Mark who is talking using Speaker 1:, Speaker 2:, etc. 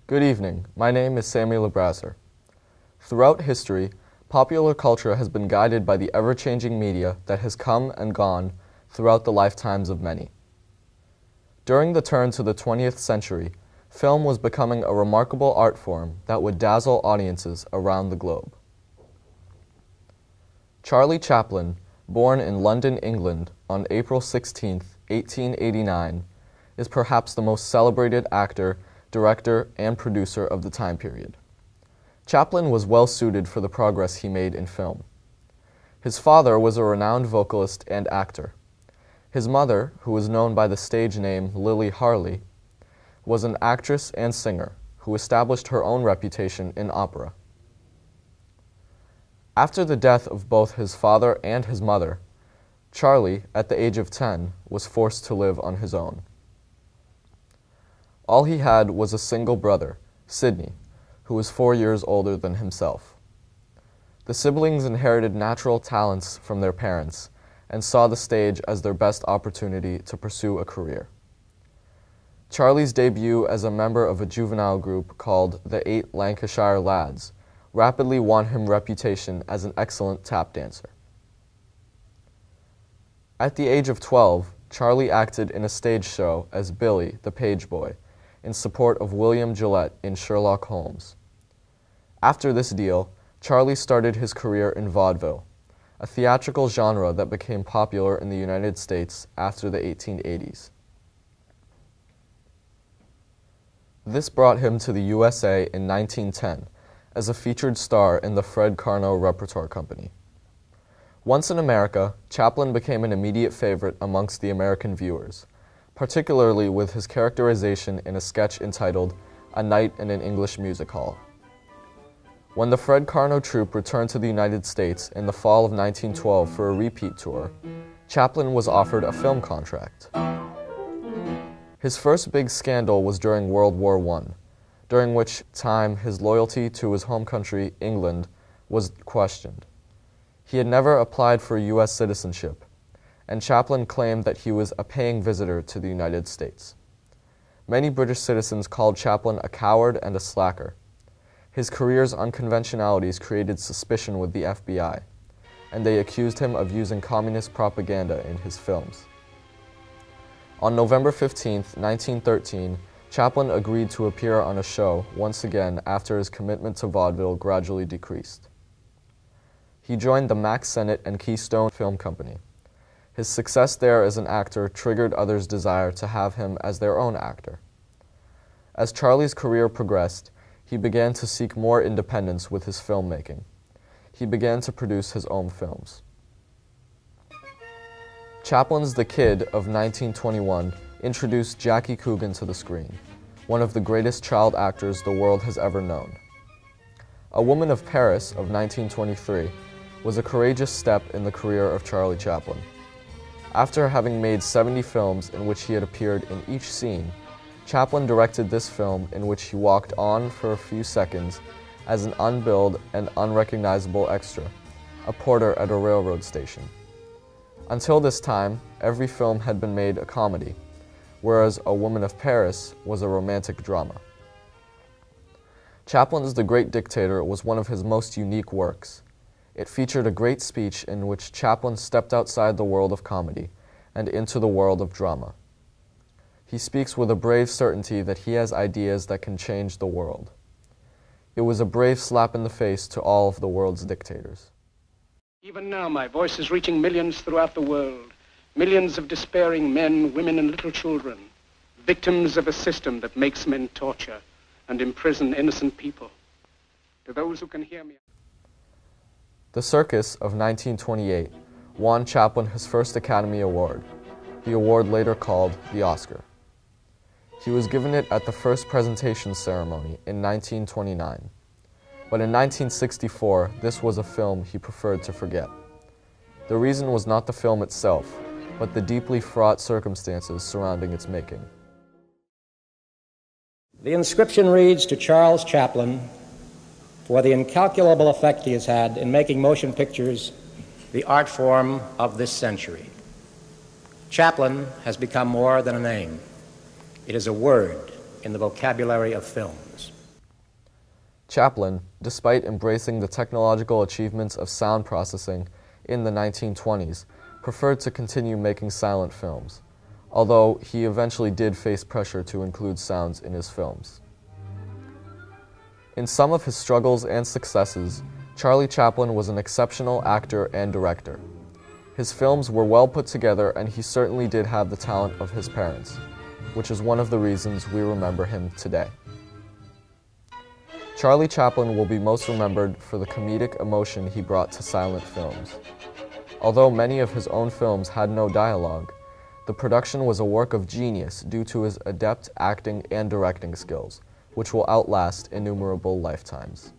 Speaker 1: Good evening. My name is Sammy LeBrasseur. Throughout history, popular culture has been guided by the ever-changing media that has come and gone throughout the lifetimes of many. During the turn to the 20th century, film was becoming a remarkable art form that would dazzle audiences around the globe. Charlie Chaplin, born in London, England on April 16, 1889, is perhaps the most celebrated actor, director, and producer of the time period. Chaplin was well suited for the progress he made in film. His father was a renowned vocalist and actor. His mother, who was known by the stage name Lily Harley, was an actress and singer who established her own reputation in opera. After the death of both his father and his mother, Charlie, at the age of 10, was forced to live on his own. All he had was a single brother, Sidney, who was 4 years older than himself. The siblings inherited natural talents from their parents and saw the stage as their best opportunity to pursue a career. Charlie's debut as a member of a juvenile group called the 8 Lancashire Lads rapidly won him reputation as an excellent tap dancer. At the age of 12, Charlie acted in a stage show as Billy, the page boy, in support of William Gillette in Sherlock Holmes. After this deal, Charlie started his career in vaudeville, a theatrical genre that became popular in the United States after the 1880s. This brought him to the USA in 1910 as a featured star in the Fred Karno Repertoire Company. Once in America, Chaplin became an immediate favorite amongst the American viewers, particularly with his characterization in a sketch entitled A Night in an English Music Hall. When the Fred Karno troupe returned to the United States in the fall of 1912 for a repeat tour, Chaplin was offered a film contract. His first big scandal was during World War I, during which time his loyalty to his home country, England, was questioned. He had never applied for U.S. citizenship, and Chaplin claimed that he was a paying visitor to the United States. Many British citizens called Chaplin a coward and a slacker. His career's unconventionalities created suspicion with the FBI, and they accused him of using communist propaganda in his films. On November 15, 1913, Chaplin agreed to appear on a show once again after his commitment to vaudeville gradually decreased. He joined the Mack Sennett and Keystone Film Company. His success there as an actor triggered others' desire to have him as their own actor. As Charlie's career progressed, he began to seek more independence with his filmmaking. He began to produce his own films. Chaplin's The Kid of 1921 introduced Jackie Coogan to the screen, one of the greatest child actors the world has ever known. A Woman of Paris of 1923 was a courageous step in the career of Charlie Chaplin. After having made 70 films in which he had appeared in each scene, Chaplin directed this film in which he walked on for a few seconds as an unbilled and unrecognizable extra, a porter at a railroad station. Until this time, every film had been made a comedy, whereas A Woman of Paris was a romantic drama. Chaplin's The Great Dictator was one of his most unique works. It featured a great speech in which Chaplin stepped outside the world of comedy and into the world of drama. He speaks with a brave certainty that he has ideas that can change the world. It was a brave slap in the face to all of the world's dictators.
Speaker 2: Even now, my voice is reaching millions throughout the world. Millions of despairing men, women, and little children, victims of a system that makes men torture and imprison innocent people. To those who can hear me.
Speaker 1: The Circus of 1928 won Chaplin his first Academy Award, the award later called the Oscar. He was given it at the first presentation ceremony in 1929, but in 1964 this was a film he preferred to forget. The reason was not the film itself, but the deeply fraught circumstances surrounding its making.
Speaker 3: The inscription reads, "To Charles Chaplin, for the incalculable effect he has had in making motion pictures the art form of this century." Chaplin has become more than a name. It is a word in the vocabulary of films.
Speaker 1: Chaplin, despite embracing the technological achievements of sound processing in the 1920s, preferred to continue making silent films, although he eventually did face pressure to include sounds in his films. In some of his struggles and successes, Charlie Chaplin was an exceptional actor and director. His films were well put together, and he certainly did have the talent of his parents, which is one of the reasons we remember him today. Charlie Chaplin will be most remembered for the comedic emotion he brought to silent films. Although many of his own films had no dialogue, the production was a work of genius due to his adept acting and directing skills, which will outlast innumerable lifetimes.